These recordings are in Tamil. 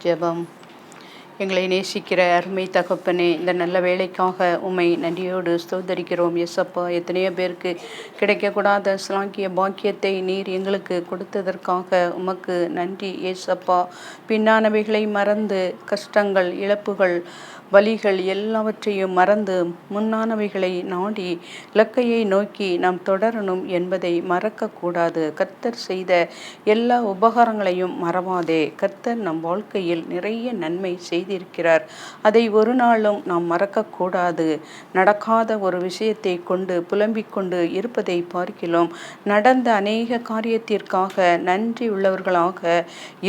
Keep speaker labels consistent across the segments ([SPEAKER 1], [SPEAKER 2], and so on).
[SPEAKER 1] ஜெபம். எங்களை நேசிக்கிற அருமை தகப்பனே, இந்த நல்ல வேலைக்காக உம்மை நன்றியோடு ஸ்தோத்தரிக்கிறோம். எஸ்அப்பா, எத்தனையோ பேருக்கு கிடைக்கக்கூடாத ஸ்லாக்கிய பாக்கியத்தை நீர் எங்களுக்கு கொடுத்ததற்காக உமக்கு நன்றி ஏசப்பா. பின்னானவைகளை மறந்து கஷ்டங்கள், இழப்புகள், வலிகள் எல்லாவற்றையும் மறந்து முன்னானவைகளை நாடி இலக்கையை நோக்கி நாம் தொடரணும் என்பதை மறக்கக்கூடாது. கர்த்தர் செய்த எல்லா உபகாரங்களையும் மறவாதே. கர்த்தர் நம் வாழ்க்கையில் நிறைய நன்மை செய்திருக்கிறார். அதை ஒரு நாளும் நாம் மறக்கக்கூடாது. நடக்காத ஒரு விஷயத்தை கொண்டு புலம்பிக் கொண்டு இருப்பதை பார்க்கிறோம். நடந்த அநேக காரியத்திற்காக நன்றி உள்ளவர்களாக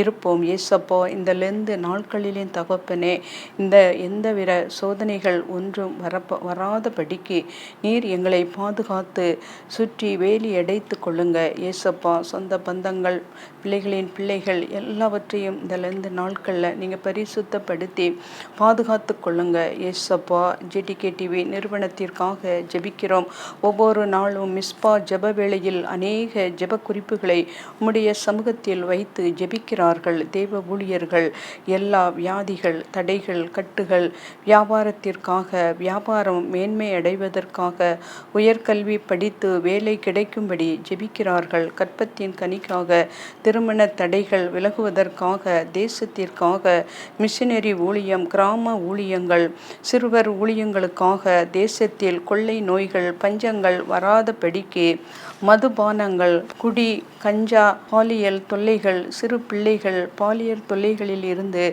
[SPEAKER 1] இருப்போம். ஏசப்போ, இந்த லெந்து நாட்களிலும் தகப்பனே, இந்த எந்தவித சோதனைகள் ஒன்றும் வராதபடிக்கு நீர் எங்களை பாதுகாத்து சுற்றி வேலி அடைத்து கொள்ளுங்க ஏசப்பா. சொந்த பந்தங்கள், பிள்ளைகளின் பிள்ளைகள் எல்லாவற்றையும் இந்த லெந்து நாட்களில் நீங்கள் பரிசுத்தப்படுத்தி பாதுகாத்து கொள்ளுங்க ஏசப்பா. ஜிடிகே டிவி நிறுவனத்திற்காக ஜெபிக்கிறோம். ஒவ்வொரு நாளும் மிஸ்பா ஜெப வேளையில் அநேக ஜெப குறிப்புகளை உம்முடைய சமூகத்தில் வைத்து ஜெபிக்கிறார்கள் தேவ ஊழியர்கள். எல்லா வியாதிகள், தடைகள், கட்டுகள், வியாபாரத்திற்காக, வியாபாரம் மேன்மை அடைவதற்காக, உயர்கல்வி படித்து வேலை கிடைக்கும்படி ஜெபிக்கிறார்கள். கற்பத்தின் கனிக்காக, திருமண தடைகள் விலகுவதற்காக, தேசத்திற்காக, மிஷினரி ஊழியம், கிராம ஊழியங்கள், சிறுவர் ஊழியங்களுக்காக, தேசத்தில் கொள்ளை நோய்கள், பஞ்சங்கள் வராதபடிக்கு, மதுபானங்கள், குடி, கஞ்சா, பாலியல் தொல்லைகள், சிறு பிள்ளைகள் பாலியல் தொல்லைகளில் இருந்து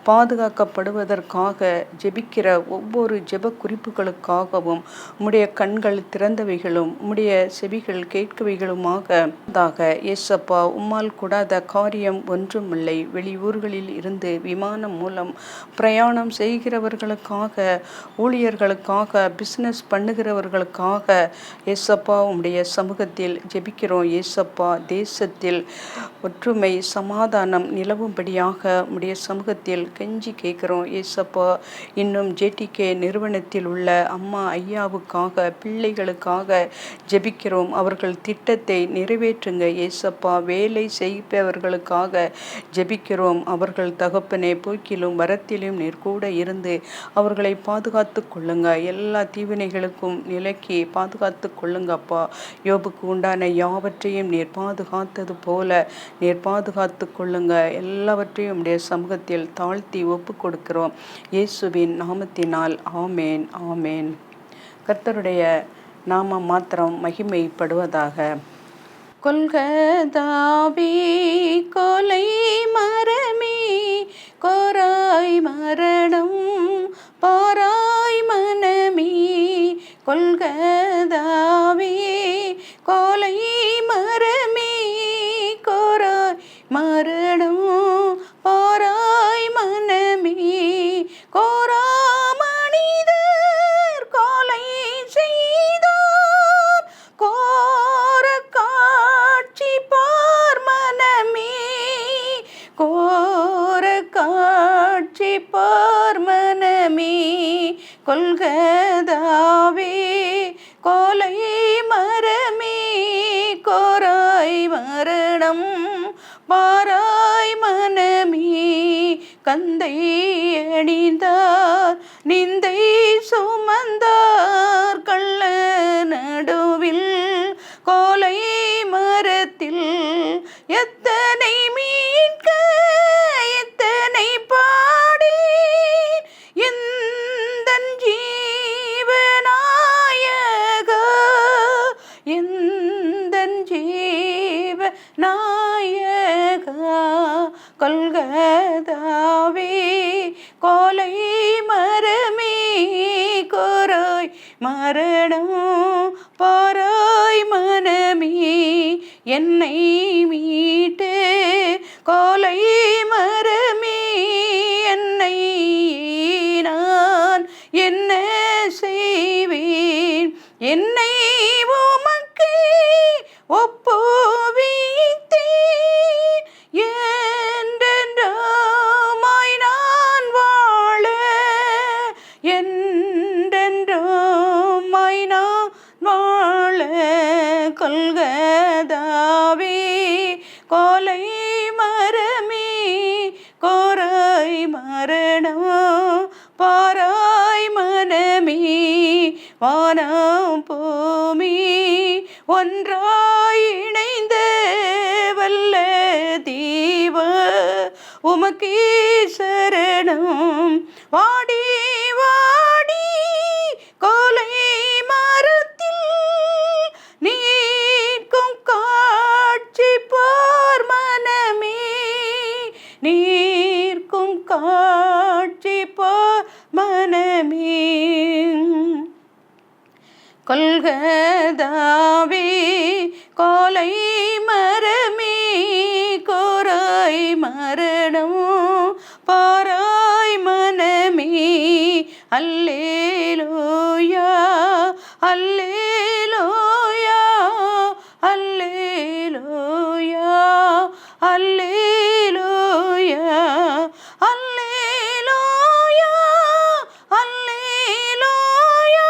[SPEAKER 1] பாதுகாக்கப்படுவதற்காக ஜெபிக்கிற ஒவ்வொரு ஜெப குறிப்புகளுக்காகவும் உம்முடைய கண்கள் திறந்தவைகளும் உம்முடைய செவிகள் கேட்கவைகளுமாக ஏசப்பா. உம்மால் கூடாத காரியம் ஒன்றுமில்லை. வெளியூர்களில் இருந்து விமானம் மூலம் பிரயாணம் செய்கிறவர்களுக்காக, ஊழியர்களுக்காக, பிஸ்னஸ் பண்ணுகிறவர்களுக்காக ஏசப்பா உம்முடைய சமூகத்தில் ஜெபிக்கிறோம் ஏசப்பா. தேசத்தில் ஒற்றுமை, சமாதானம் நிலவும்படியாக உம்முடைய சமூகத்தில் கெஞ்சி கேட்கிறோம் ஏசப்பா. இன்னும் ஜேடிகே நிறுவனத்தில் உள்ள அம்மா ஐயாவுக்காக, பிள்ளைகளுக்காக ஜெபிக்கிறோம். அவர்கள் திட்டத்தை நிறைவேற்றுங்க ஏசப்பா. வேலை செய்பவர்களுக்காக ஜெபிக்கிறோம். அவர்கள் தகப்பனே, போக்கிலும் வரத்திலும் நீர் கூட இருந்து அவர்களை பாதுகாத்து கொள்ளுங்க. எல்லா தீவினைகளுக்கும் நிலைக்கு பாதுகாத்து கொள்ளுங்க அப்பா. யோபுக்கு உண்டான யாவற்றையும் நீர் பாதுகாத்தது போல நீர் பாதுகாத்து கொள்ளுங்க. எல்லாவற்றையும் உடைய சமூகத்தில் தாழ்த்தி ஒப்பு கொடுக்கிறோம் இயேசுவின் நாமத்தினால். ஆமேன், ஆமேன். கர்த்தருடைய நாமம் மாத்திரம் மகிமைப்படுவதாக. கொல்கதாவி கொலை மரமே, கோராய் மரணம் பாராய் மனமே. கொல்கதாவி கொலை மரமே, கோராய் மரணம் பாராய் மனமே. கோரா மனிதர் கொலை செய்தார், கோர காட்சி பார் மனமே. கோர காட்சி பார் மனமே. கொல்கதாவே கொலை மரமே, கோராய் மரணம் பாராய் மனமே. கந்தை அணிந்தார், நிந்தை சுமந்தார், கள்ள நடுவில் கோலை மரத்தில் எத்தனை மீட்க எத்தனை பாடி எந்தன் ஜீவநாயகா, எந்தன் ஜீவநாயகா. கொல்கதாவே கோலை மரமே, கோராய் மரணம் பாராய் மனமே. என்னை மீட்டு கோலை மரமே, என்னை நான் என்ன செய்வேன்? என்னை உமக்கு ஒப்புவித்தேன், என்றென்றுமாய் நான் வாழ, என்றென்றுமாய் நான் வாழ. கொல்கதாவே கோலை மரமே, பூமி ஒன்றாய் இணைந்த வல்ல தீவ உமக்கே சரணம். வாடி வாடி கோலை மரத்தில் நீக்கும் காட்சி போர் மனமே, நீர்க்கும் காட்சி போர் மனமே. கொள்கதாவே கோலை மரமே கோராய் மரணம் பாராய் மனமே. அல்லேலூயா அல்லேலூயா அல்லேலூயா அல்லேலூயா அல்லேலூயா அல்லேலூயா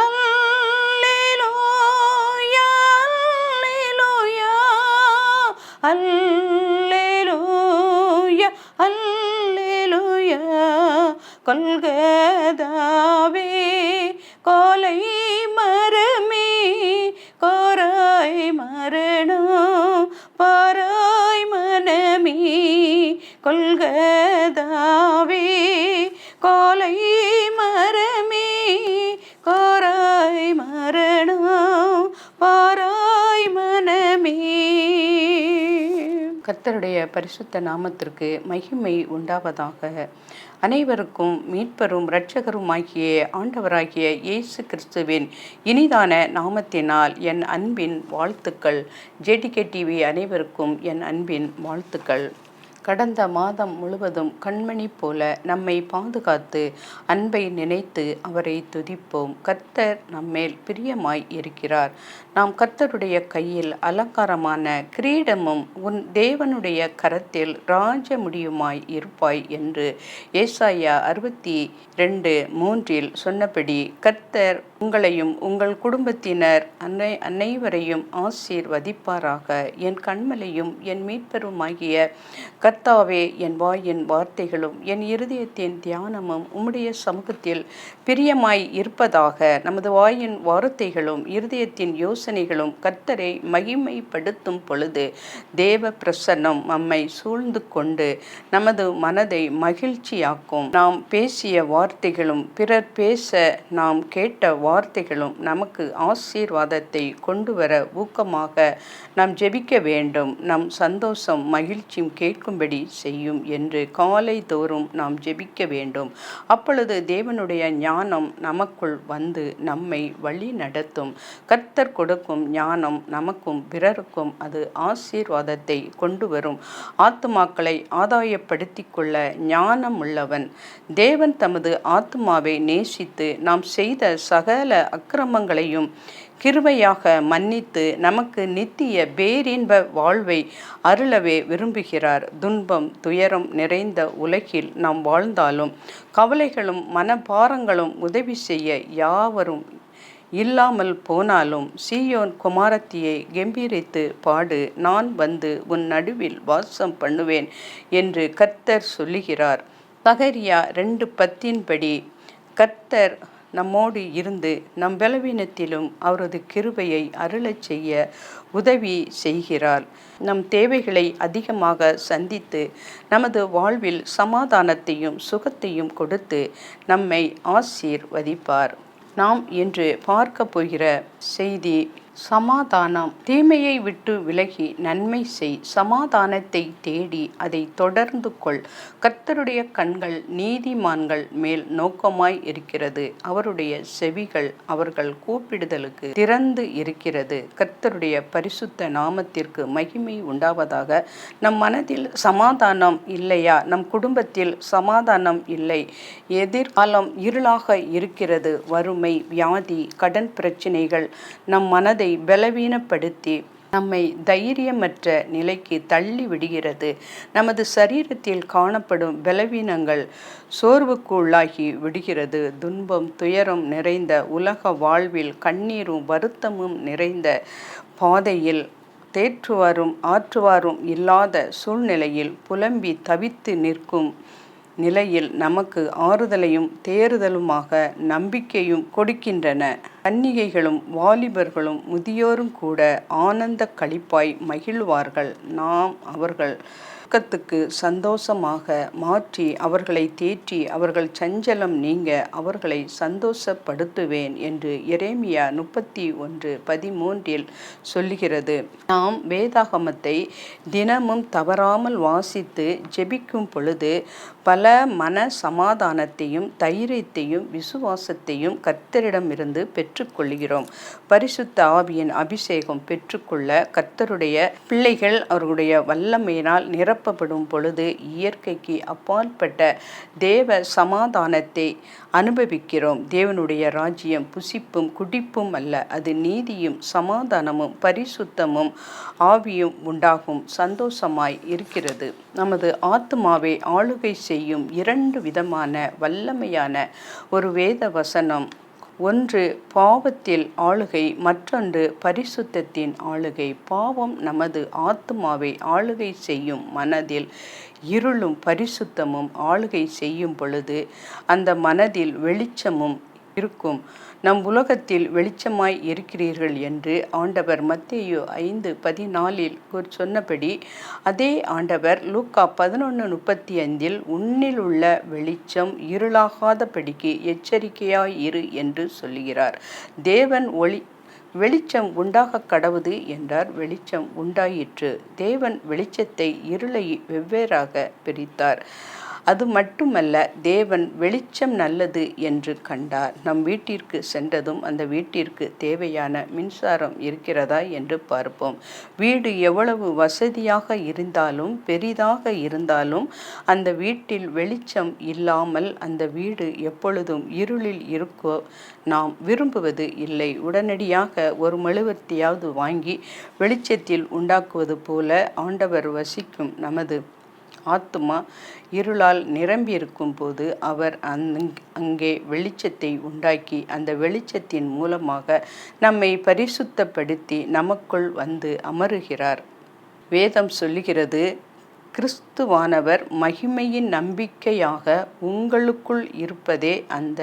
[SPEAKER 1] அல்லேலூயா அல்லேலூயா அல்லேலூயா. கொள்கதாவே கோலை மரமே கோராய் மரணம் பாராய் மனமே. கொள்கதாவே கோலை மரமே கோராய் மரணம் பாராய் மனமே. கர்த்தருடைய பரிசுத்த நாமத்திற்கு மகிமை உண்டாவதாக. அனைவருக்கும் மீட்பரும் இரட்சகருமாகிய ஆண்டவராகிய இயேசு கிறிஸ்துவின் இனிதான நாமத்தினால் என் அன்பின் வாழ்த்துக்கள். ஜேடிகே டிவி அனைவருக்கும் என் அன்பின் வாழ்த்துக்கள். கடந்த மாதம் முழுவதும் கண்மணி போல நம்மை பாதுகாத்து அன்பை நினைத்து அவரை துதிப்போம். கர்த்தர் நம்மேல் பிரியமாய் இருக்கிறார். நாம் கர்த்தருடைய கையில் அலங்காரமான கிரீடமும் உன் தேவனுடைய கரத்தில் ராஜ முடியுமாய் இருப்பாய் என்று ஏசாயா 62:3 சொன்னபடி கர்த்தர் உங்களையும் உங்கள் குடும்பத்தினர் அனைவரையும் ஆசீர்வதிப்பாராக. என் கண்மலையும் என் மீட்பருமாகிய கர்த்தாவே, என் வாயின் வார்த்தைகளும் என் இருதயத்தின் தியானமும் உம்முடைய சமூகத்தில் பிரியமாய் இருப்பதாக. நமது வாயின் வார்த்தைகளும் இருதயத்தின் யோசனைகளும் கர்த்தரை மகிமைப்படுத்தும் பொழுது தேவ பிரசன்னம் நம்மை சூழ்ந்து கொண்டு நமது மனதை மகிழ்ச்சியாக்கும். நாம் பேசிய வார்த்தைகளும் பிறர் பேச நாம் கேட்ட வார்த்தைகளும் நமக்கு ஆசீர்வாதத்தை கொண்டு வர ஊக்கமாக நாம் ஜெபிக்க வேண்டும். நம் சந்தோஷம் மகிழ்ச்சியும் கேட்கும்படி செய்யும் என்று காலை தோறும் நாம் ஜெபிக்க வேண்டும். அப்பொழுது தேவனுடைய ஞானம் நமக்குள் வந்து நம்மை வழி நடத்தும். கர்த்தர் கொடுக்கும் ஞானம் நமக்கும் பிறருக்கும் அது ஆசீர்வாதத்தை கொண்டு வரும். ஆத்துமாக்களை ஆதாயப்படுத்தி கொள்ள ஞானம் உள்ளவன். தேவன் தமது ஆத்துமாவை நேசித்து நாம் செய்த சகல அக்கிரமங்களையும் கிருபையாக மன்னித்து நமக்கு நித்திய பேரின்ப வாழ்வை அருளவே விரும்புகிறார். துன்பம் துயரம் நிறைந்த உலகில் நாம் வாழ்ந்தாலும் கவலைகளும் மனபாரங்களும் உதவி செய்ய யாவரும் இல்லாமல் போனாலும் சீயோன் குமாரத்தியை கெம்பீரித்து பாடு, நான் வந்து உன் நடுவில் வாசம் பண்ணுவேன் என்று கர்த்தர் சொல்லுகிறார். சகரியா 2:10 கர்த்தர் நம்மோடு இருந்து நம் பலவீனத்திலும் அவரது கிருபையை அருளச் செய்ய உதவி செய்கிறார். நம் தேவைகளை அதிகமாக சந்தித்து நமது வாழ்வில் சமாதானத்தையும் சுகத்தையும் கொடுத்து நம்மை ஆசீர்வதிப்பார். நாம் இன்று பார்க்க போகிற செய்தி சமாதானம். தீமையை விட்டு விலகி நன்மை செய், சமாதானத்தை தேடி அதை தொடர்ந்து கொள். கர்த்தருடைய கண்கள் நீதிமான்கள் மேல் நோக்கமாய் இருக்கிறது, அவருடைய செவிகள் அவர்கள் கூப்பிடுதலுக்கு திறந்து இருக்கிறது. கர்த்தருடைய பரிசுத்த நாமத்திற்கு மகிமை உண்டாவதாக. நம் மனதில் சமாதானம் இல்லையா? நம் குடும்பத்தில் சமாதானம் இல்லை, எதிர்காலம் இருளாக இருக்கிறது. வறுமை, வியாதி, கடன் பிரச்சனைகள் நம் மனதை பலவீனப்படுத்தி நம்மை தைரியமற்ற நிலைக்கு தள்ளி விடுகிறது. நமது சரீரத்தில் காணப்படும் பலவீனங்கள் சோர்வுக்குள்ளாகி விடுகிறது. துன்பம் துயரம் நிறைந்த உலக வாழ்வில் கண்ணீரும் வருத்தமும் நிறைந்த பாதையில் தேற்றுவாரும் ஆற்றுவாரும் இல்லாத சூழ்நிலையில் புலம்பி தவித்து நிற்கும் நிலையில் நமக்கு ஆறுதலையும் தேறுதலுமாக நம்பிக்கையும் கொடுக்கின்றன. கன்னிகைகளும் வாலிபர்களும் முதியோரும் கூட ஆனந்த களிப்பாய் மகிழ்வார்கள். நாம் அவர்கள் துக்கத்துக்கு சந்தோஷமாக மாற்றி அவர்களை தேற்றி அவர்கள் சஞ்சலம் நீங்க அவர்களை சந்தோஷப்படுத்துவேன் என்று எரேமியா 31:13 சொல்லுகிறது. நாம் வேதாகமத்தை தினமும் தவறாமல் வாசித்து ஜெபிக்கும் பொழுது பல மன சமாதானத்தையும் தைரியத்தையும் விசுவாசத்தையும் கர்த்தரிடமிருந்து பெற்றுக்கொள்கிறோம். பரிசுத்த ஆவியின் அபிஷேகம் பெற்றுக்கொள்ள கர்த்தருடைய பிள்ளைகள் அவர்களுடைய வல்லமையினால் நிரப்பப்படும் பொழுது இயற்கைக்கு அப்பாற்பட்ட தேவ சமாதானத்தை அனுபவிக்கிறோம். தேவனுடைய ராஜ்யம் புசிப்பும் குடிப்பும் அல்ல, அது நீதியும் சமாதானமும் பரிசுத்தமும் ஆவியும் உண்டாகும் சந்தோஷமாய் இருக்கிறது. நமது ஆத்துமாவை ஆளுகை செய்யும் 2 விதமான வல்லமையான ஒரு வேத வசனம். ஒன்று பாவத்தில் ஆளுகை, மற்றொன்று பரிசுத்தத்தின் ஆளுகை. பாவம் நமது ஆத்துமாவை ஆளுகை செய்யும் மனதில் இருளும் பரிசுத்தமும் ஆளுகை செய்யும் பொழுது அந்த மனதில் வெளிச்சமும் இருக்கும். நம் உலகத்தில் வெளிச்சமாய் இருக்கிறீர்கள் என்று ஆண்டவர் மத்தேயு 5:14 சொன்னபடி அதே ஆண்டவர் லூக்கா 11:35 உன்னில் உள்ள வெளிச்சம் இருளாகாதபடிக்கு எச்சரிக்கையாய் இரு என்று சொல்லுகிறார். தேவன் வெளிச்சம் உண்டாக கடவுது என்றார். வெளிச்சம் உண்டாயிற்று. தேவன் வெளிச்சத்தை இருளை வெவ்வேறாக பிரித்தார். அது மட்டுமல்ல, தேவன் வெளிச்சம் நல்லது என்று கண்டார். நம் வீட்டிற்கு சென்றதும் அந்த வீட்டிற்கு தேவையான மின்சாரம் இருக்கிறதா என்று பார்ப்போம். வீடு எவ்வளவு வசதியாக இருந்தாலும் பெரிதாக இருந்தாலும் அந்த வீட்டில் வெளிச்சம் இல்லாமல் அந்த வீடு எப்பொழுதும் இருளில் இருக்கோ நாம் விரும்புவது இல்லை. உடனடியாக ஒரு மெழுகுவர்த்தியாவது வாங்கி வெளிச்சத்தில் உண்டாக்குவது போல ஆண்டவர் வசிக்கும் நமது ஆத்துமா இருளால் நிரம்பியிருக்கும் போது அவர் அங்கே வெளிச்சத்தை உண்டாக்கி அந்த வெளிச்சத்தின் மூலமாக நம்மை பரிசுத்தப்படுத்தி நமக்குள் வந்து அமருகிறார். வேதம் சொல்லுகிறது, கிறிஸ்துவானவர் மகிமையின் நம்பிக்கையாக உங்களுக்குள் இருப்பதே அந்த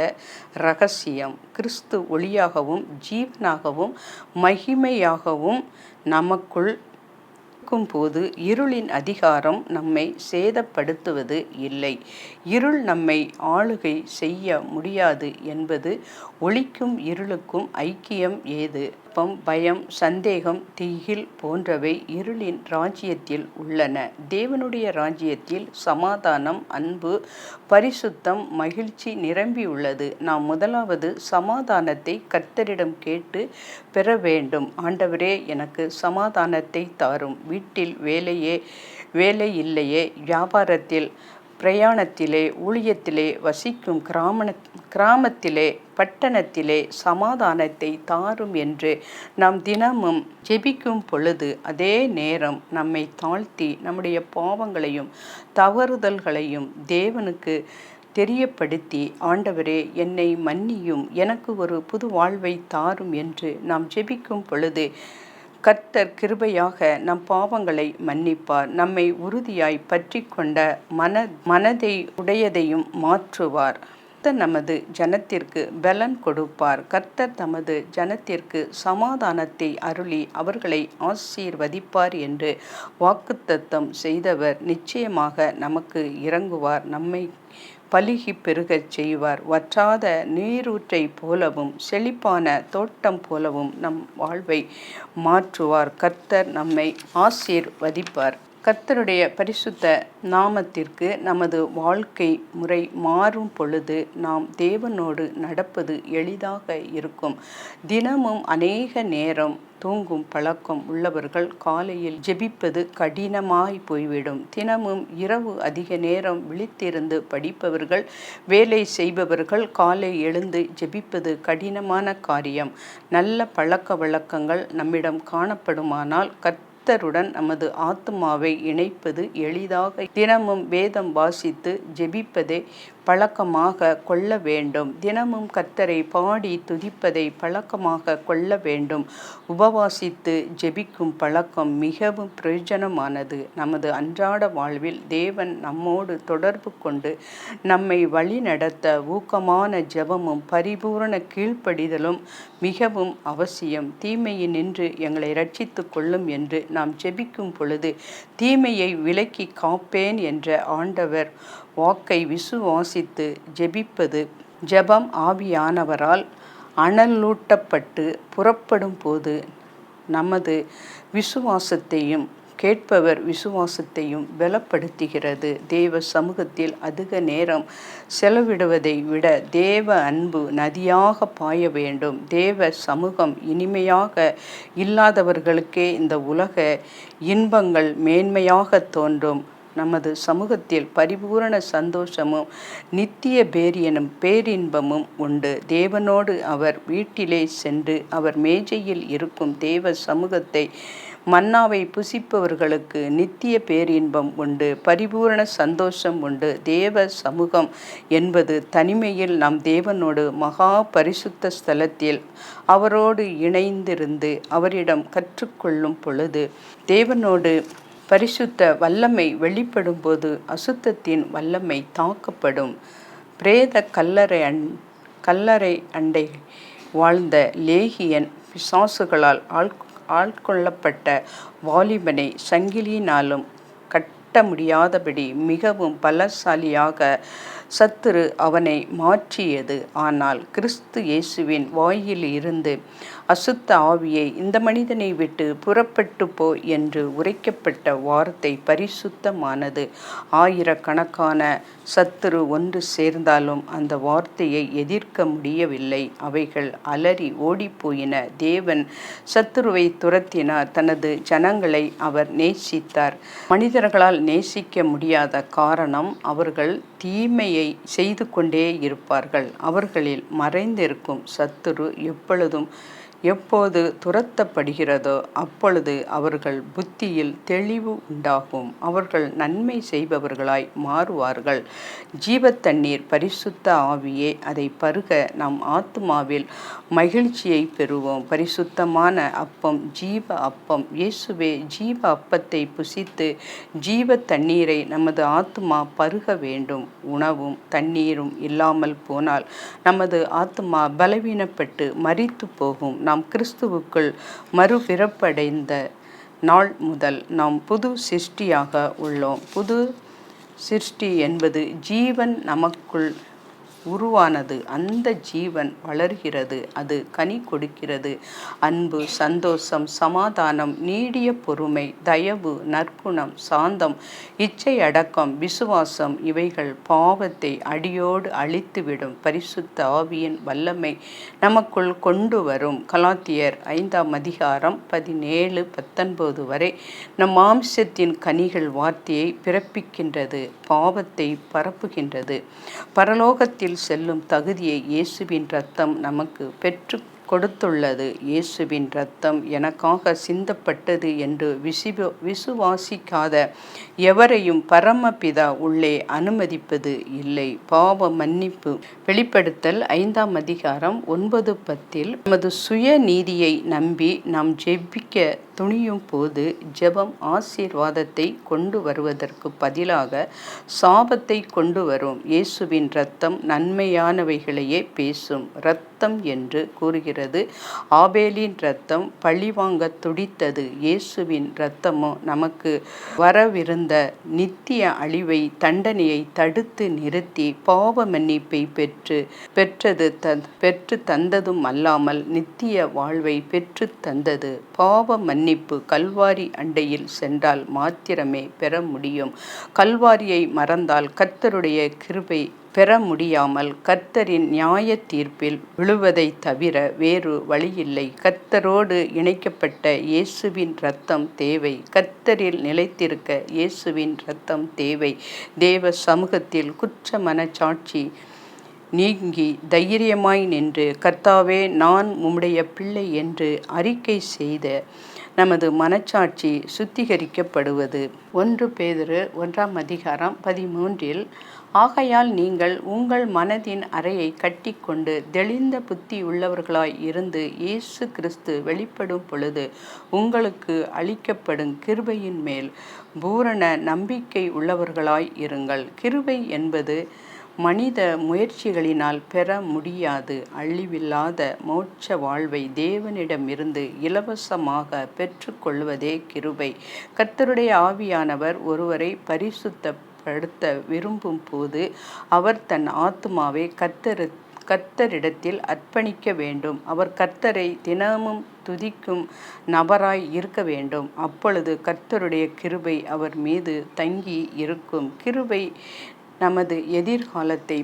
[SPEAKER 1] இரகசியம். கிறிஸ்து ஒளியாகவும் ஜீவனாகவும் மகிமையாகவும் நமக்குள் போது இருளின் அதிகாரம் நம்மை சேதப்படுத்துவது இல்லை. இருள் நம்மை ஆளுகை செய்ய முடியாது என்பது ஒளிக்கும் இருளுக்கும் ஐக்கியம் ஏது? பயம், சந்தேகம், திகில் போன்றவை இருளின் ராஜ்யத்தில் உள்ளன. தேவனுடைய ராஜ்யத்தில் சமாதானம், அன்பு, பரிசுத்தம், மகிழ்ச்சி நிரம்பியுள்ளது. நாம் முதலாவது சமாதானத்தை கர்த்தரிடம் கேட்டு பெற வேண்டும். ஆண்டவரே, எனக்கு சமாதானத்தை தாரும். வீட்டில் வேலை இல்லையே, வியாபாரத்தில், பிரயாணத்திலே, ஊழியத்திலே, வசிக்கும் கிராமத்திலே, பட்டணத்திலே சமாதானத்தை தாரும் என்று நாம் தினமும் ஜெபிக்கும் பொழுது அதே நேரம் நம்மை தாழ்த்தி நம்முடைய பாவங்களையும் தவறுதல்களையும் தேவனுக்கு தெரியப்படுத்தி, ஆண்டவரே என்னை மன்னியும், எனக்கு ஒரு புது வாழ்வை தாரும் என்று நாம் ஜெபிக்கும் பொழுது கர்த்தர் கிருபையாக நம் பாவங்களை மன்னிப்பார். நம்மை உறுதியாய் பற்றி கொண்ட மனதை உடையதையும் மாற்றுவார். கர்த்தர் நமது ஜனத்திற்கு பலன் கொடுப்பார். கர்த்தர் தமது ஜனத்திற்கு சமாதானத்தை அருளி அவர்களை ஆசீர்வதிப்பார் என்று வாக்குத்தத்தம் செய்தவர் நிச்சயமாக நமக்கு இறங்குவார். நம்மை பலுகி பெருகச் செய்வார். வற்றாத நீரூற்றை போலவும் செழிப்பான தோட்டம் போலவும் நம் வாழ்வை மாற்றுவார். கர்த்தர் நம்மை ஆசீர்வதிப்பார். கர்த்தருடைய பரிசுத்த நாமத்திற்கு நமது வாழ்க்கை முறை மாறும் பொழுது நாம் தேவனோடு நடப்பது எளிதாக இருக்கும். தினமும் அநேக நேரம் தூங்கும் பழக்கம் உள்ளவர்கள் காலையில் ஜெபிப்பது கடினமாய் போய்விடும். தினமும் இரவு அதிக நேரம் விழித்திருந்து படிப்பவர்கள், வேலை செய்பவர்கள் காலை எழுந்து ஜெபிப்பது கடினமான காரியம். நல்ல பழக்க வழக்கங்கள் நம்மிடம் காணப்படுமானால் கர்த்தருடன் நமது ஆத்துமாவை இணைப்பது எளிதாக. தினமும் வேதம் வாசித்து ஜெபிப்பதை பழக்கமாக கொள்ள வேண்டும். தினமும் கர்த்தரை பாடி துதிப்பதை பழக்கமாக கொள்ள வேண்டும். உபவாசித்து ஜெபிக்கும் பழக்கம் மிகவும் பிரயோஜனமானது. நமது அன்றாட வாழ்வில் தேவன் நம்மோடு தொடர்பு கொண்டு நம்மை வழிநடத்த ஊக்கமான ஜெபமும் பரிபூரண கீழ்ப்படிதலும் மிகவும் அவசியம். தீமையினின்று எங்களை இரட்சித்து கொள்ளும் என்று நாம் ஜெபிக்கும் பொழுது தீமையை விலக்கி காப்பேன் என்ற ஆண்டவர் வாக்கை விசுவாசித்து ஜெபிப்பது ஜெபம் ஆவியானவரால் அனலூட்டப்பட்டு புறப்படும் போது நமது விசுவாசத்தையும் கேட்பவர் விசுவாசத்தையும் பலப்படுத்துகிறது. தேவ சமூகத்தில் அதிக நேரம் செலவிடுவதை விட தேவ அன்பு நதியாக பாய வேண்டும். தேவ சமூகம் இனிமையாக இல்லாதவர்களுக்கே இந்த உலக இன்பங்கள் மேன்மையாக தோன்றும். நமது சமூகத்தில் பரிபூரண சந்தோஷமும் நித்திய பேரின்பமும் உண்டு. தேவனோடு அவர் வீட்டிலே சென்று அவர் மேஜையில் இருக்கும் தேவ சமூகத்தை மன்னாவை புசிப்பவர்களுக்கு நித்திய பேரின்பம் உண்டு, பரிபூரண சந்தோஷம் உண்டு. தேவ சமூகம் என்பது தனிமையில் நாம் தேவனோடு மகா பரிசுத்த ஸ்தலத்தில் அவரோடு இணைந்திருந்து அவரிடம் கற்றுக்கொள்ளும் பொழுது தேவனோடு பரிசுத்த வல்லமை வெளிப்படும் போது அசுத்தத்தின் வல்லமை தாக்கப்படும். பிரேத கல்லறை அண்டை வாழ்ந்த லேகியன் பிசாசுகளால் ஆட்கொள்ளப்பட்ட வாலிபனை சங்கிலியினாலும் கட்ட முடியாதபடி மிகவும் பலசாலியாக சத்துரு அவனை மாற்றியது. ஆனால் கிறிஸ்து இயேசுவின் வாயில் இருந்து அசுத்த ஆவியை இந்த மனிதனை விட்டு புறப்பட்டு போ என்று உரைக்கப்பட்ட வார்த்தை பரிசுத்தமானது. ஆயிரக்கணக்கான சத்துரு ஒன்று சேர்ந்தாலும் அந்த வார்த்தையை எதிர்க்க முடியவில்லை. அவைகள் அலறி ஓடிப்போயின. தேவன் சத்துருவை துரத்தினார். தனது ஜனங்களை அவர் நேசித்தார். மனிதர்களால் நேசிக்க முடியாத காரணம் அவர்கள் தீமையை செய்து கொண்டே இருப்பார்கள். அவர்களில் மறைந்திருக்கும் சத்துரு எப்போது துரத்தப்படுகிறதோ அப்பொழுது அவர்கள் புத்தியில் தெளிவு உண்டாகும். அவர்கள் நன்மை செய்பவர்களாய் மாறுவார்கள். ஜீவ தண்ணீர் பரிசுத்த ஆவியே, அதை பருக நம் ஆத்துமாவில் மகிழ்ச்சியை பெறுவோம். பரிசுத்தமான அப்பம் ஜீவ அப்பம் இயேசுவே. ஜீவ அப்பத்தை புசித்து ஜீவ தண்ணீரை நமது ஆத்துமா பருக வேண்டும். உணவும் தண்ணீரும் இல்லாமல் போனால் நமது ஆத்துமா பலவீனப்பட்டு மரித்து போகும். நாம் கிறிஸ்துவுக்குள் மறுபிறப்படைந்த நாள் முதல் நாம் புது சிருஷ்டியாக உள்ளோம். புது சிருஷ்டி என்பது ஜீவன் நமக்குள் உருவானது. அந்த ஜீவன் வளர்கிறது, அது கனி கொடுக்கிறது. அன்பு, சந்தோஷம், சமாதானம், நீடிய பொறுமை, தயவு, நற்குணம், சாந்தம், இச்சை அடக்கம், விசுவாசம் இவைகள் பாவத்தை அடியோடு அழித்துவிடும். பரிசுத்த ஆவியின் வல்லமை நமக்குள் கொண்டு வரும். கலாத்தியர் 5:17-19 வரை நம் மாம்சத்தின் கனிகள் வார்த்தையை பிறப்பிக்கின்றது, பாவத்தை பரப்புகின்றது. பரலோகத்தில் செல்லும் தகுதியை இயேசுவின் இரத்தம் நமக்கு பெற்று கொடுத்துள்ளது. இயேசுவின் இரத்தம் எனக்காக சிந்தப்பட்டது என்று விசுவாசிக்காத எவரையும் பரமபிதா உள்ளே அனுமதிப்பது இல்லை. பாவ மன்னிப்பு வெளிப்படுத்தல் 5:9-10 நமது சுய நீதியை நம்பி நாம் ஜெபிக்க துணியும் போது ஜெபம் ஆசீர்வாதத்தை கொண்டு வருவதற்கு பதிலாக சாபத்தை கொண்டு வரும். இயேசுவின் இரத்தம் நன்மையானவைகளையே பேசும். இரத்தம் என்று கூறுகிறது. ஆபேலின் இரத்தம் பழிவாங்க துடித்தது. இயேசுவின் இரத்தமோ நமக்கு வரவிருந்த நித்திய அழிவை, தண்டனையை தடுத்து நிறுத்தி பாவ மன்னிப்பை பெற்று தந்ததும் அல்லாமல் நித்திய வாழ்வை பெற்று தந்தது. பாவ மன்னிப்பு கல்வாரி அண்டையில் சென்றால் மாத்திரமே பெற முடியும். கல்வாரியை மறந்தால் கர்த்தருடைய கிருபை பெற முடியாமல் கர்த்தரின் நியாய தீர்ப்பில் விழுவதை தவிர வேறு வழியில்லை. கர்த்தரோடு இணைக்கப்பட்ட இயேசுவின் இரத்தம் தேவை. கர்த்தரில் நிலைத்திருக்க இயேசுவின் இரத்தம் தேவை. தேவ சமூகத்தில் குற்ற மனச்சாட்சி நீங்கி தைரியமாய் நின்று, கர்த்தாவே நான் உம்முடைய பிள்ளை என்று அறிக்கை செய்த நமது மனச்சாட்சி சுத்திகரிக்கப்படுவது. 1 பேதுரு 1:13 ஆகையால் நீங்கள் உங்கள் மனதின் அறையை கட்டிக்கொண்டு தெளிந்த புத்தி உள்ளவர்களாய் இருந்து இயேசு கிறிஸ்து வெளிப்படும் பொழுது உங்களுக்கு அளிக்கப்படும் கிருபையின் மேல் பூரண நம்பிக்கை உள்ளவர்களாய் இருங்கள். கிருபை என்பது மனித முயற்சிகளினால் பெற முடியாது அழிவில்லாத மோட்ச வாழ்வை தேவனிடமிருந்து இலவசமாக பெற்றுக்கொள்வதே கிருபை. கர்த்தருடைய ஆவியானவர் ஒருவரை பரிசுத்தப்படுத்த விரும்பும் போது அவர் தன் ஆத்துமாவை கர்த்தரிடத்தில் அர்ப்பணிக்க வேண்டும். அவர் கர்த்தரை தினமும் துதிக்கும் நபராய் இருக்க வேண்டும். அப்பொழுது கர்த்தருடைய கிருபை அவர் மீது தங்கி இருக்கும். கிருபை நமது எதிர்காலத்தை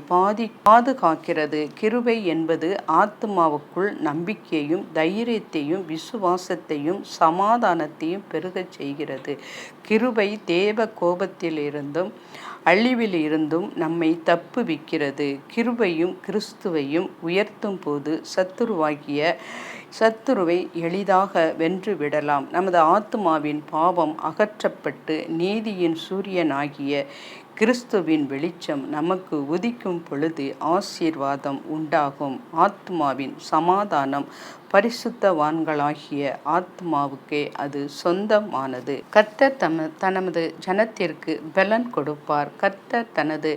[SPEAKER 1] பாதுகாக்கிறது. கிருபை என்பது ஆத்துமாவுக்குள் நம்பிக்கையையும் தைரியத்தையும் விசுவாசத்தையும் சமாதானத்தையும் பெருகச் செய்கிறது. கிருபை தேவ கோபத்திலிருந்தும் அழிவிலிருந்தும் நம்மை தப்புவிக்கிறது. கிருபையும் கிறிஸ்துவையும் உயர்த்தும் போது சத்துருவை எளிதாக வென்றுவிடலாம். நமது ஆத்துமாவின் பாவம் அகற்றப்பட்டு நீதியின் சூரியனாகிய கிறிஸ்துவின் வெளிச்சம் நமக்கு உதிக்கும் பொழுது ஆசீர்வாதம் உண்டாகும். ஆத்மாவின் சமாதானம் பரிசுத்தவான்களாகிய ஆத்மாவுக்கே அது சொந்தமானது. கர்த்தர் தனது ஜனத்திற்கு பலன் கொடுப்பார். கர்த்தர் தனது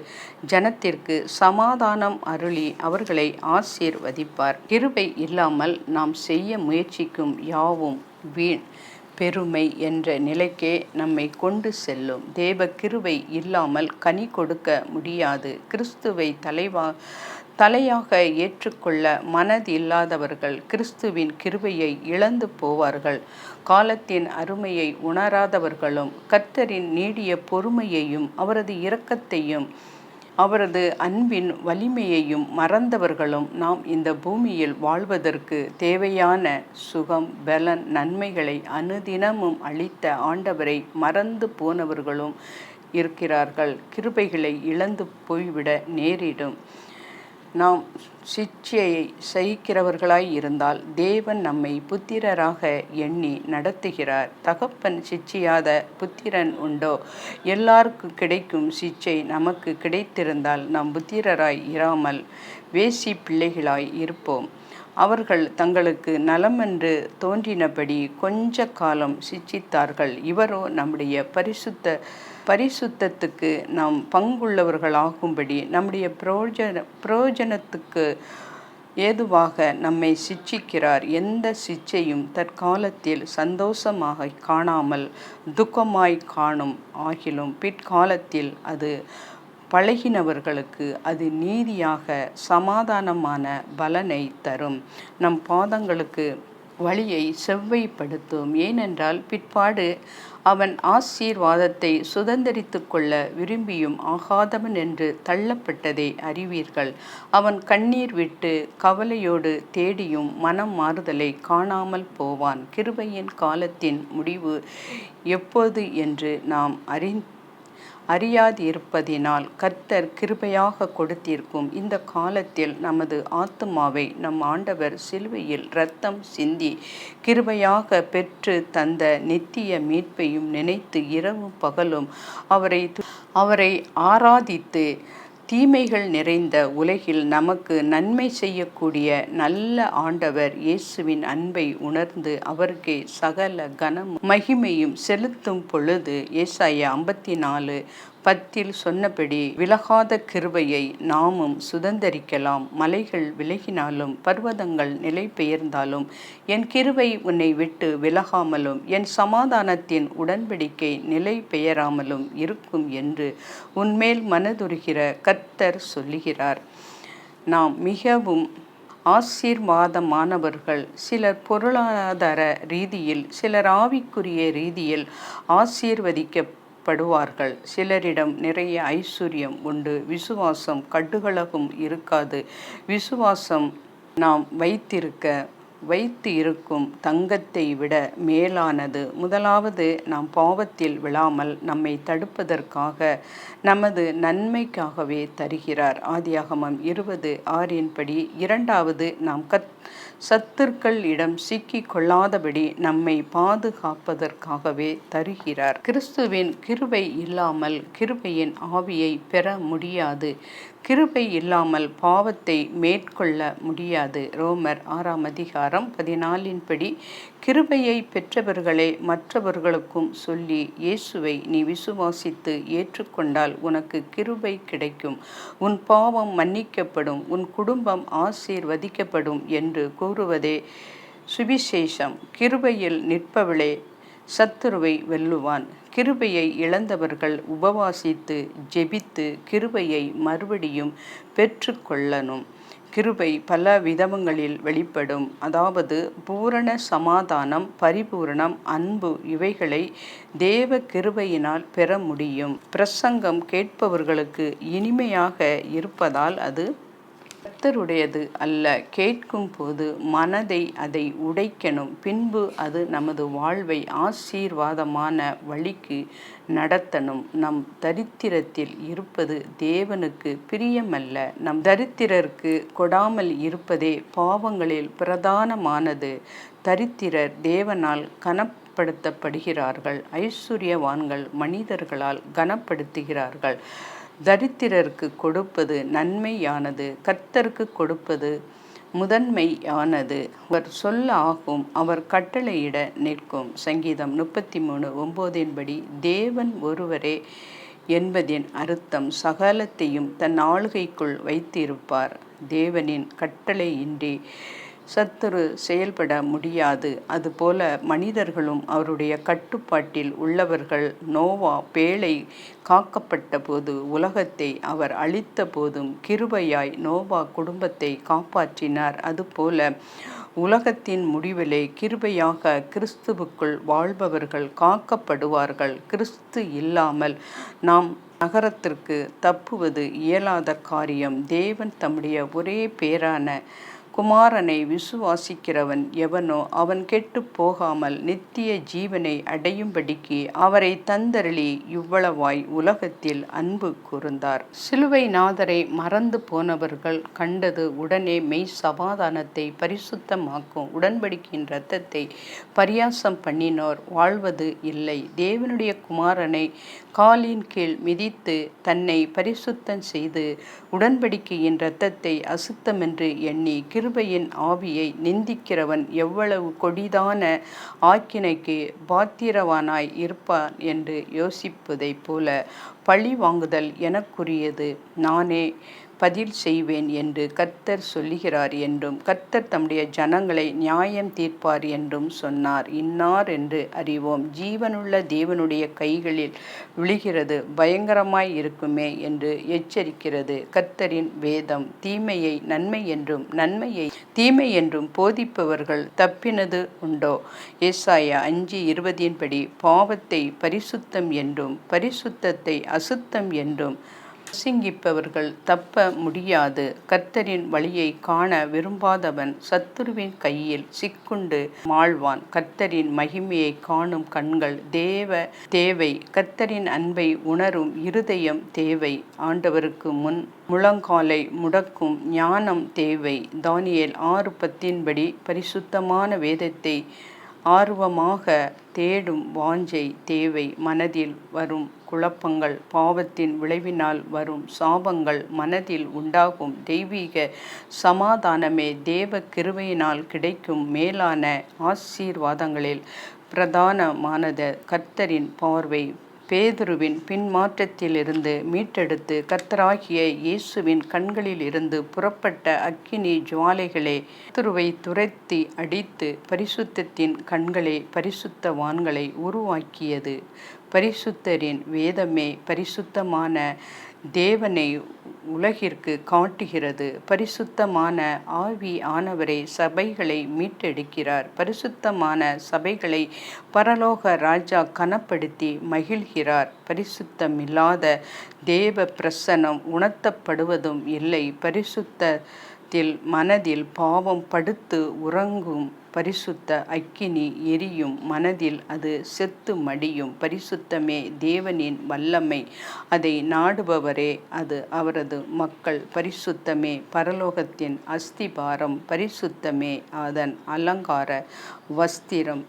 [SPEAKER 1] ஜனத்திற்கு சமாதானம் அருளி அவர்களை ஆசீர்வதிப்பார். கிருபை இல்லாமல் நாம் செய்ய முயற்சிக்கும் யாவும் வீண். பெருமை என்ற நிலைக்கே நம்மை கொண்டு செல்லும். தேவ கிருபை இல்லாமல் கனி கொடுக்க முடியாது. கிறிஸ்துவை தலையாக ஏற்றுக்கொள்ள மனதில்லாதவர்கள் கிறிஸ்துவின் கிருபையை இழந்து போவார்கள். காலத்தின் அருமையை உணராதவர்களும் கர்த்தரின் நீடிய பொறுமையையும் அவரது இரக்கத்தையும் அவரது அன்பின் வலிமையையும் மறந்தவர்களும் நாம் இந்த பூமியில் வாழ்வதற்கு தேவையான சுகம் பலன் நன்மைகளை அனுதினமும் அளித்த ஆண்டவரை மறந்து போனவர்களும் இருக்கிறார்கள். கிருபைகளை இழந்து போய்விட நேரிடும். நாம் சிட்சையை சகிக்கிறவர்களாய் இருந்தால் தேவன் நம்மை புத்திரராக எண்ணி நடத்துகிறார். தகப்பன் சிட்சியாத புத்திரன் உண்டோ? எல்லாருக்கும் கிடைக்கும் சிட்சை நமக்கு கிடைத்திருந்தால் நாம் புத்திரராய் இராமல் வேசி பிள்ளைகளாய் இருப்போம். அவர்கள் தங்களுக்கு நலமென்று தோன்றினபடி கொஞ்ச காலம் சிட்சித்தார்கள். இவரோ நம்முடைய பரிசுத்தத்துக்கு நாம் பங்குள்ளவர்களாகும்படி நம்முடைய பிரயோஜனத்துக்கு ஏதுவாக நம்மை சிட்சிக்கிறார். எந்த சிட்சையும் தற்காலத்தில் சந்தோஷமாக காணாமல் துக்கமாய் காணும் ஆகிலும் பிற்காலத்தில் அது பழகினவர்களுக்கு அது நீதியாக சமாதானமான பலனை தரும். நம் பாதங்களுக்கு வழியை செவ்வைப்படுத்தும். ஏனென்றால் பிற்பாடு அவன் ஆசீர்வாதத்தை சுதந்தரித்து கொள்ள விரும்பியும் ஆகாதவன் என்று தள்ளப்பட்டதை அறிவீர்கள். அவன் கண்ணீர் விட்டு கவலையோடு தேடியும் மனம் மாறுதலை காணாமல் போவான். கிருபையின் காலத்தின் முடிவு எப்போது என்று நாம் அறியாதிருப்பதினால் கர்த்தர் கிருபையாக கொடுத்திருக்கும் இந்த காலத்தில் நமது ஆத்துமாவை நம் ஆண்டவர் சிலுவையில் இரத்தம் சிந்தி கிருபையாக பெற்று தந்த நித்திய மீட்பையும் நினைத்து இரவும் பகலும் அவரை ஆராதித்து தீமைகள் நிறைந்த உலகில் நமக்கு நன்மை செய்யக்கூடிய நல்ல ஆண்டவர் இயேசுவின் அன்பை உணர்ந்து அவருக்கே சகல கனமும் மகிமையும் செலுத்தும் பொழுது ஏசாயா 54:10 சொன்னபடி விலகாத கிருபையை நாமும் சுதந்தரிக்கலாம். மலைகள் விலகினாலும் பர்வதங்கள் நிலை பெயர்ந்தாலும் என் கிருபை உன்னை விட்டு விலகாமலும் என் சமாதானத்தின் உடன்படிக்கை நிலை பெயராமலும் இருக்கும் என்று உன்மேல் மனதுருகிற கர்த்தர் சொல்லுகிறார். நாம் மிகவும் ஆசீர்வாதமானவர்கள். சிலர் பொருளாதார ரீதியில் சிலர் ஆவிக்குரிய ரீதியில் ஆசீர்வதிக்கப்படுவார்கள். சிலரிடம் நிறைய ஐஸ்வர்யம் உண்டு. விசுவாசம் கடுகளவும் இருக்காது. விசுவாசம் நாம் வைத்து இருக்கும் தங்கத்தை விட மேலானது. முதலாவது நாம் பாவத்தில் விழாமல் நம்மை தடுப்பதற்காக நமது நன்மைக்காகவே தருகிறார். ஆதியாகமம் 20:6 படி இரண்டாவது நாம் சத்துருக்கள் இடம் சிக்கிக் கொள்ளாதபடி நம்மை பாதுகாப்பதற்காகவே தருகிறார். கிறிஸ்துவின் கிருபை இல்லாமல் கிருபையின் ஆவியை பெற முடியாது. கிருபை இல்லாமல் பாவத்தை மேற்கொள்ள முடியாது. ரோமர் 6:14 படி கிருபையை பெற்றவர்களே மற்றவர்களுக்கும் சொல்லி, இயேசுவை நீ விசுவாசித்து ஏற்றுக்கொண்டால் உனக்கு கிருபை கிடைக்கும், உன் பாவம் மன்னிக்கப்படும், உன் குடும்பம் ஆசீர்வதிக்கப்படும் என்று கூறுவதே சுவிசேஷம். கிருபையில் நிற்பவளே சத்துருவை வெல்லுவான். கிருபையை இழந்தவர்கள் உபவாசித்து ஜெபித்து கிருபையை மறுபடியும் பெற்று கொள்ளணும். கிருபை பல விதங்களில் வெளிப்படும். அதாவது பூரண சமாதானம், பரிபூரணம், அன்பு இவைகளை தேவ கிருபையினால் பெற முடியும். பிரசங்கம் கேட்பவர்களுக்கு இனிமையாக இருப்பதால் அது கர்த்தருடையது அல்ல. கேட்கும் போது மனதை அதை உடைக்கணும். பின்பு அது நமது வாழ்வை ஆசீர்வாதமான வழிக்கு நடத்தணும். நம் தரித்திரத்தில் இருப்பது தேவனுக்கு பிரியமல்ல. நம் தரித்திரருக்கு கொடாமல் இருப்பதே பாவங்களில் பிரதானமானது. தரித்திரர் தேவனால் கனப்படுத்தப்படுகிறார்கள். ஐஸ்வர்யவான்கள் மனிதர்களால் கனப்படுத்துகிறார்கள். தரித்திரருக்கு கொடுப்பது நன்மையானது, கர்த்தருக்கு கொடுப்பது முதன்மையானது. அவர் சொல்ல ஆகும், அவர் கட்டளையிட நிற்கும். சங்கீதம் 33:9 படி தேவன் ஒருவரே என்பதின் அர்த்தம் சகலத்தையும் தன் ஆளுகைக்குள் வைத்திருப்பார். தேவனின் கட்டளையின்றி சத்துரு செயல்பட முடியாது. அதுபோல மனிதர்களும் அவருடைய கட்டுப்பாட்டில் உள்ளவர்கள். நோவா பேழை காக்கப்பட்ட போது உலகத்தை அவர் அழித்த போதும் கிருபையாய் நோவா குடும்பத்தை காப்பாற்றினார். அதுபோல உலகத்தின் முடிவிலே கிருபையாக கிறிஸ்துவுக்குள் வாழ்பவர்கள் காக்கப்படுவார்கள். கிறிஸ்து இல்லாமல் நாம் நகரத்திற்கு தப்புவது இயலாத காரியம். தேவன் தம்முடைய ஒரே பேரான குமாரனை விசுவாசிக்கிறவன் எவனோ அவன் கெட்டு போகாமல் நித்திய ஜீவனை அடையும்படிக்கு அவரை தந்தருளி இவ்வளவாய் உலகத்தில் அன்பு கூர்ந்தார். சிலுவை நாதரை மறந்து போனவர்கள் கண்டது உடனே மெய் சமாதானத்தை பரிசுத்தமாக்கும் உடன்படிக்கையின் இரத்தத்தை பரியாசம் பண்ணினோர் வாழ்வது இல்லை. தேவனுடைய குமாரனை காலின் கீழ் மிதித்து தன்னை பரிசுத்தம் செய்து உடன்படிக்கையின் இரத்தத்தை அசுத்தமென்று எண்ணி கிருபையின் ஆவியை நிந்திக்கிறவன் எவ்வளவு கொடிதான ஆக்கினைக்கு பாத்திரவானாய் இருப்பான் என்று யோசிப்பதைப் போல பழி வாங்குதல் எனக்குரியது, நானே பதில் செய்வேன் என்று கர்த்தர் சொல்லுகிறார் என்றும் கர்த்தர் தம்முடைய ஜனங்களை நியாயம் தீர்ப்பார் என்றும் சொன்னார். இன்னார் என்று அறிவோம். ஜீவனுள்ள தேவனுடைய கைகளில் விழுகிறது பயங்கரமாய் இருக்குமே என்று எச்சரிக்கிறது கர்த்தரின் வேதம். தீமையை நன்மை என்றும் நன்மையை தீமை என்றும் போதிப்பவர்கள் தப்பினது உண்டோ? ஏசாயா 5:20 படி பாவத்தை பரிசுத்தம் என்றும் பரிசுத்தத்தை அசுத்தம் என்றும் பிரசங்கிப்பவர்கள் தப்ப முடியாது. கர்த்தரின் வழியை காண விரும்பாதவன் சத்துருவின் கையில் சிக்குண்டு மாழ்வான். கர்த்தரின் மகிமையை காணும் கண்கள் தேவை. கர்த்தரின் அன்பை உணரும் இருதயம் தேவை. ஆண்டவருக்கு முன் முழங்காலை முடக்கும் ஞானம் தேவை. தானியேல் 6:10 படி பரிசுத்தமான வேதத்தை ஆர்வமாக தேடும் வாஞ்சை தேவை. மனதில் வரும் குழப்பங்கள், பாவத்தின் விளைவினால் வரும் சாபங்கள், மனதில் உண்டாகும் தெய்வீக சமாதானமே தேவ கிருபையினால் கிடைக்கும் மேலான ஆசீர்வாதங்களில் பிரதானமானது. கர்த்தரின் பார்வை பேதுருவின் பின்மாற்றத்திலிருந்து மீட்டெடுத்து கர்த்தராகிய இயேசுவின் கண்களில் இருந்து புறப்பட்ட அக்கினி ஜுவாலைகளே பேதுருவை துரத்தி அடித்து பரிசுத்தத்தின் கண்களே பரிசுத்தவான்களை உருவாக்கியது. பரிசுத்தரின் வேதமே பரிசுத்தமான தேவனை உலகிற்கு காட்டுகிறது. பரிசுத்தமான ஆவி ஆனவரை சபைகளை மீட்டெடுக்கிறார். பரிசுத்தமான சபைகளை பரலோக ராஜா கனப்படுத்தி மகிழ்கிறார். பரிசுத்தமில்லாத தேவ பிரசன்னம் உணர்த்தப்படுவதும் இல்லை. பரிசுத்த பரலோகத்தில் மனதில் பாவம் படுத்து உறங்கும். பரிசுத்த அக்கினி எரியும். மனதில் அது செத்து மடியும். பரிசுத்தமே தேவனின் வல்லமை. அதை நாடுபவரே அது அவரது மக்கள். பரிசுத்தமே பரலோகத்தின் அஸ்திபாரம். பரிசுத்தமே அதன் அலங்கார வஸ்திரம்.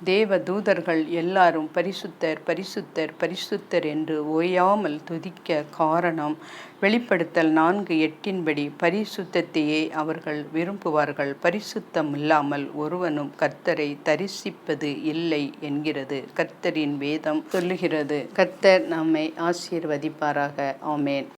[SPEAKER 1] தேவ தூதர்கள் எல்லாரும் பரிசுத்தர் பரிசுத்தர் பரிசுத்தர் என்று ஓயாமல் துதிக்க காரணம், வெளிப்படுத்தல் 4:8 பரிசுத்தத்தையே அவர்கள் விரும்புவார்கள். பரிசுத்தம் இல்லாமல் ஒருவனும் கர்த்தரை தரிசிப்பது இல்லை என்கிறது கர்த்தரின் வேதம் சொல்லுகிறது. கர்த்தர் நம்மை ஆசீர்வதிப்பாராக. ஆமேன்.